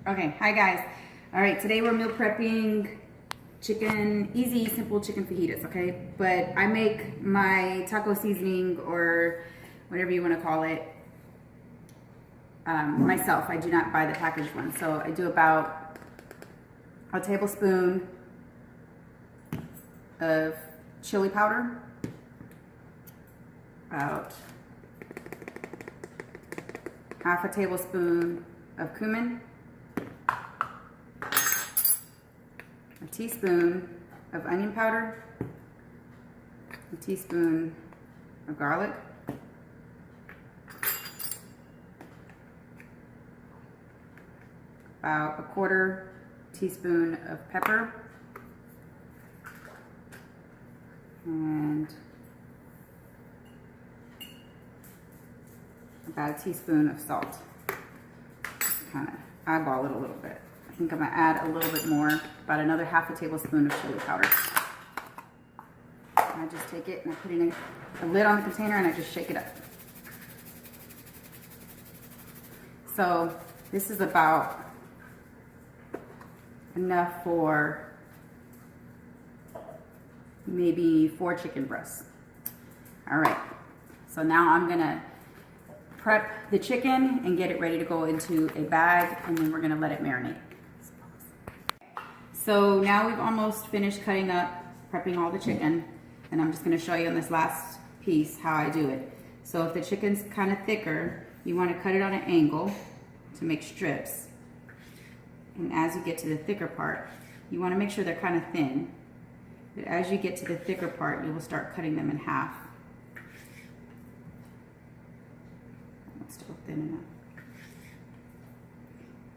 Okay, hi guys. All right, today we're meal prepping chicken, easy, simple chicken fajitas, okay? But I make my taco seasoning or whatever you want to call it myself. I do not buy the packaged one. So I do about a tablespoon of chili powder, about half a tablespoon of cumin, a teaspoon of onion powder, a teaspoon of garlic, about a quarter teaspoon of pepper, and about a teaspoon of salt. Kind of eyeball it a little bit. I think I'm gonna add a little bit more, about another half a tablespoon of chili powder. And I just take it and I put it in a lid on the container and I just shake it up. So this is about enough for maybe 4 chicken breasts. All right, so now I'm gonna prep the chicken and get it ready to go into a bag, and then we're gonna let it marinate. So now we've almost finished cutting up, prepping all the chicken, and I'm just gonna show you on this last piece how I do it. So if the chicken's kind of thicker, you wanna cut it on an angle to make strips. And as you get to the thicker part, you wanna make sure they're kind of thin. But as you get to the thicker part, you will start cutting them in half. It's still thin enough.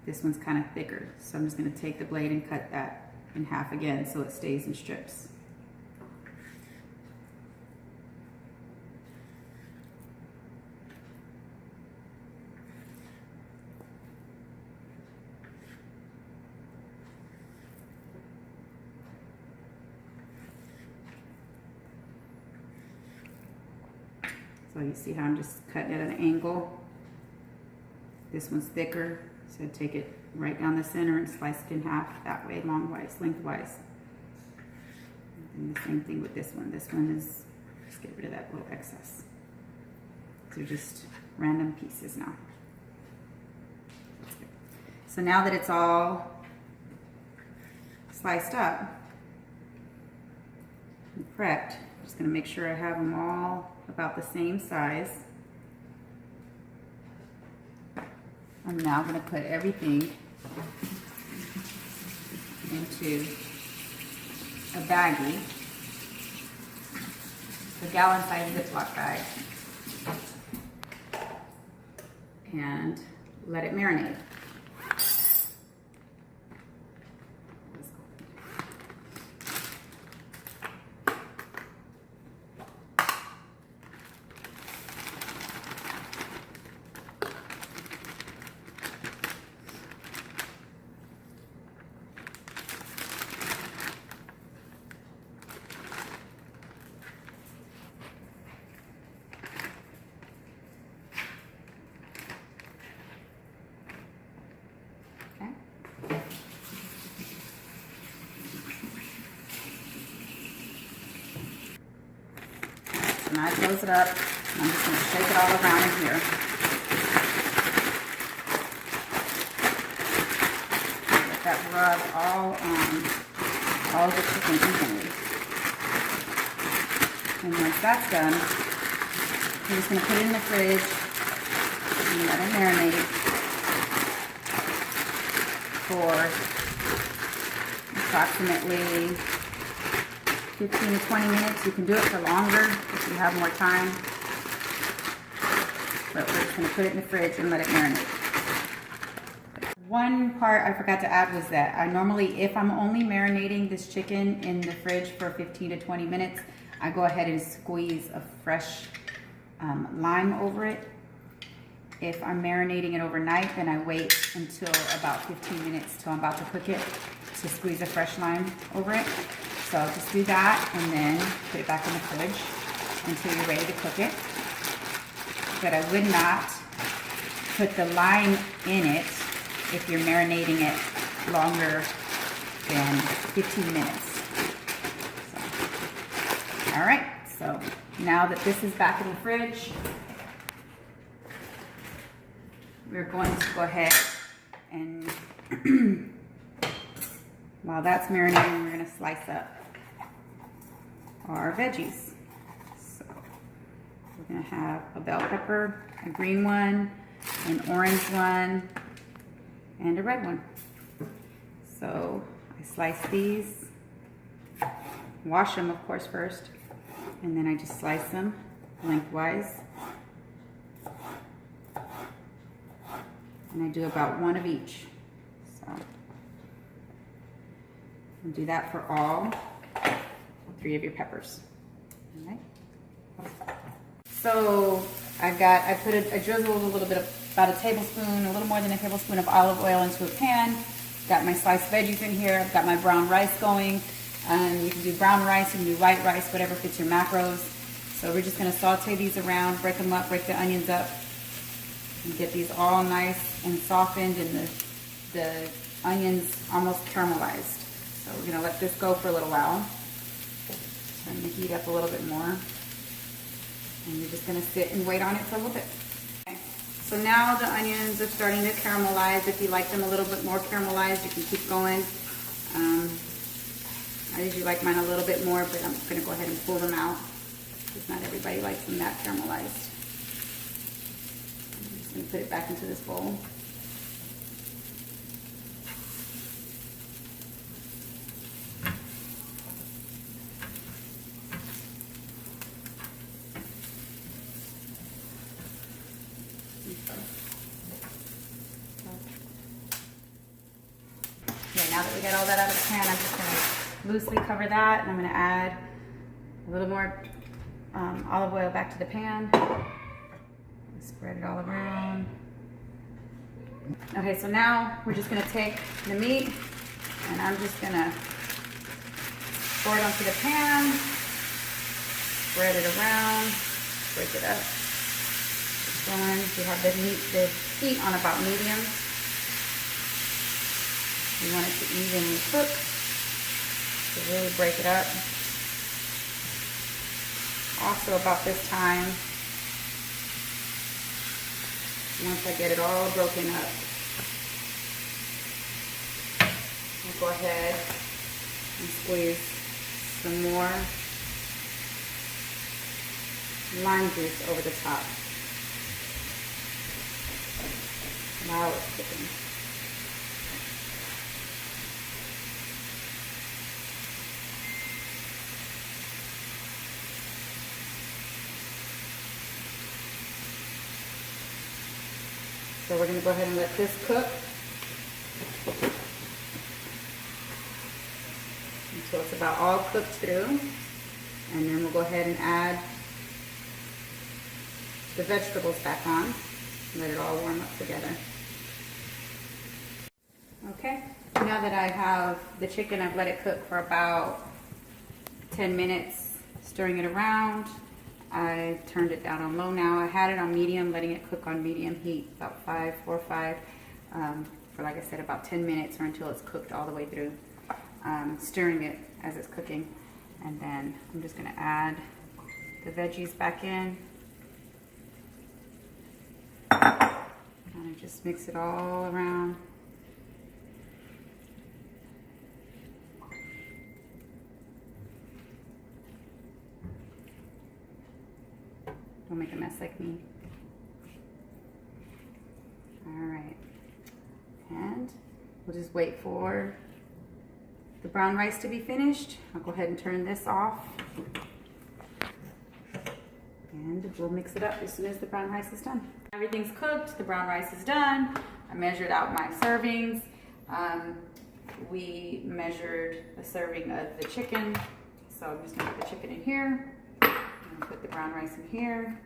This one's kind of thicker, so I'm just going to take the blade and cut that in half again so it stays in strips. So you see how I'm just cutting it at an angle. This one's thicker, so I take it right down the center and slice it in half that way, lengthwise. And the same thing with this one. This one is, just get rid of that little excess. They're just random pieces now. So now that it's all sliced up and prepped, I'm just gonna make sure I have them all about the same size. I'm now going to put everything into a baggie, a gallon-sized Ziploc bag, and let it marinate. And I close it up. I'm just going to shake it all around in here. Let that rub all on all the chicken evenly. And once that's done, I'm just going to put it in the fridge and let it marinate for approximately 15 to 20 minutes. You can do it for longer if you have more time. But we're just going to put it in the fridge and let it marinate. One part I forgot to add was that I normally, if I'm only marinating this chicken in the fridge for 15 to 20 minutes, I go ahead and squeeze a fresh lime over it. If I'm marinating it overnight, then I wait until about 15 minutes till I'm about to cook it to squeeze a fresh lime over it. So just do that and then put it back in the fridge until you're ready to cook it. But I would not put the lime in it if you're marinating it longer than 15 minutes. So, all right, so now that this is back in the fridge, we're going to go ahead and while that's marinating, we're going to slice up our veggies. So we're going to have a bell pepper, a green one, an orange one, and a red one. So I slice these, wash them of course first, and then I just slice them lengthwise. And I do about one of each. So and do that for all 3 of your peppers. All right. So I drizzled a little bit of, about a tablespoon, a little more than a tablespoon of olive oil into a pan. Got my sliced veggies in here. I've got my brown rice going. You can do brown rice, you can do white rice, whatever fits your macros. So we're just gonna saute these around, break them up, break the onions up, and get these all nice and softened and the onions almost caramelized. So we're gonna let this go for a little while. Turn the heat up a little bit more. And you're just gonna sit and wait on it for a little bit. Okay. So now the onions are starting to caramelize. If you like them a little bit more caramelized, you can keep going. I usually like mine a little bit more, but I'm gonna go ahead and pull them out because not everybody likes them that caramelized. I'm just gonna put it back into this bowl. Okay, now that we got all that out of the pan, I'm just gonna loosely cover that, and I'm gonna add a little more olive oil back to the pan. Spread it all around. Okay, so now we're just gonna take the meat, and I'm just gonna pour it onto the pan, spread it around, break it up. Going to have the heat on about medium. You want it to evenly cook, so really break it up. Also about this time, once I get it all broken up, I'll go ahead and squeeze some more lime juice over the top. Now it's cooking. So we're going to go ahead and let this cook until it's about all cooked through. And then we'll go ahead and add the vegetables back on and let it all warm up together. Okay, now that I have the chicken, I've let it cook for about 10 minutes, stirring it around. I turned it down on low now. I had it on medium, letting it cook on medium heat, about 4 or 5, for like I said, about 10 minutes or until it's cooked all the way through. Stirring it as it's cooking. And then I'm just gonna add the veggies back in. Kind of just mix it all around. Don't make a mess like me. All right. And we'll just wait for the brown rice to be finished. I'll go ahead and turn this off. And we'll mix it up as soon as the brown rice is done. Everything's cooked, the brown rice is done. I measured out my servings. We measured a serving of the chicken. So I'm just gonna put the chicken in here. Put the brown rice in here,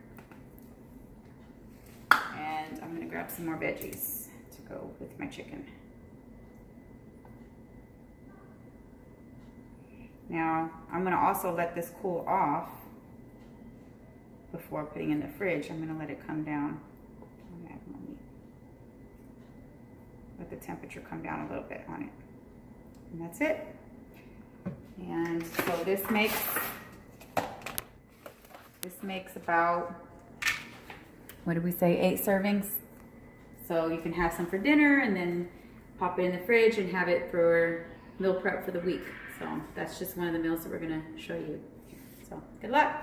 and I'm going to grab some more veggies to go with my chicken. Now I'm going to also let this cool off before putting in the fridge. I'm going to let it come down. Let let the temperature come down a little bit on it. And that's it. And so this makes about, what did we say, 8 servings. So you can have some for dinner and then pop it in the fridge and have it for meal prep for the week. So that's just one of the meals that we're gonna show you. So good luck.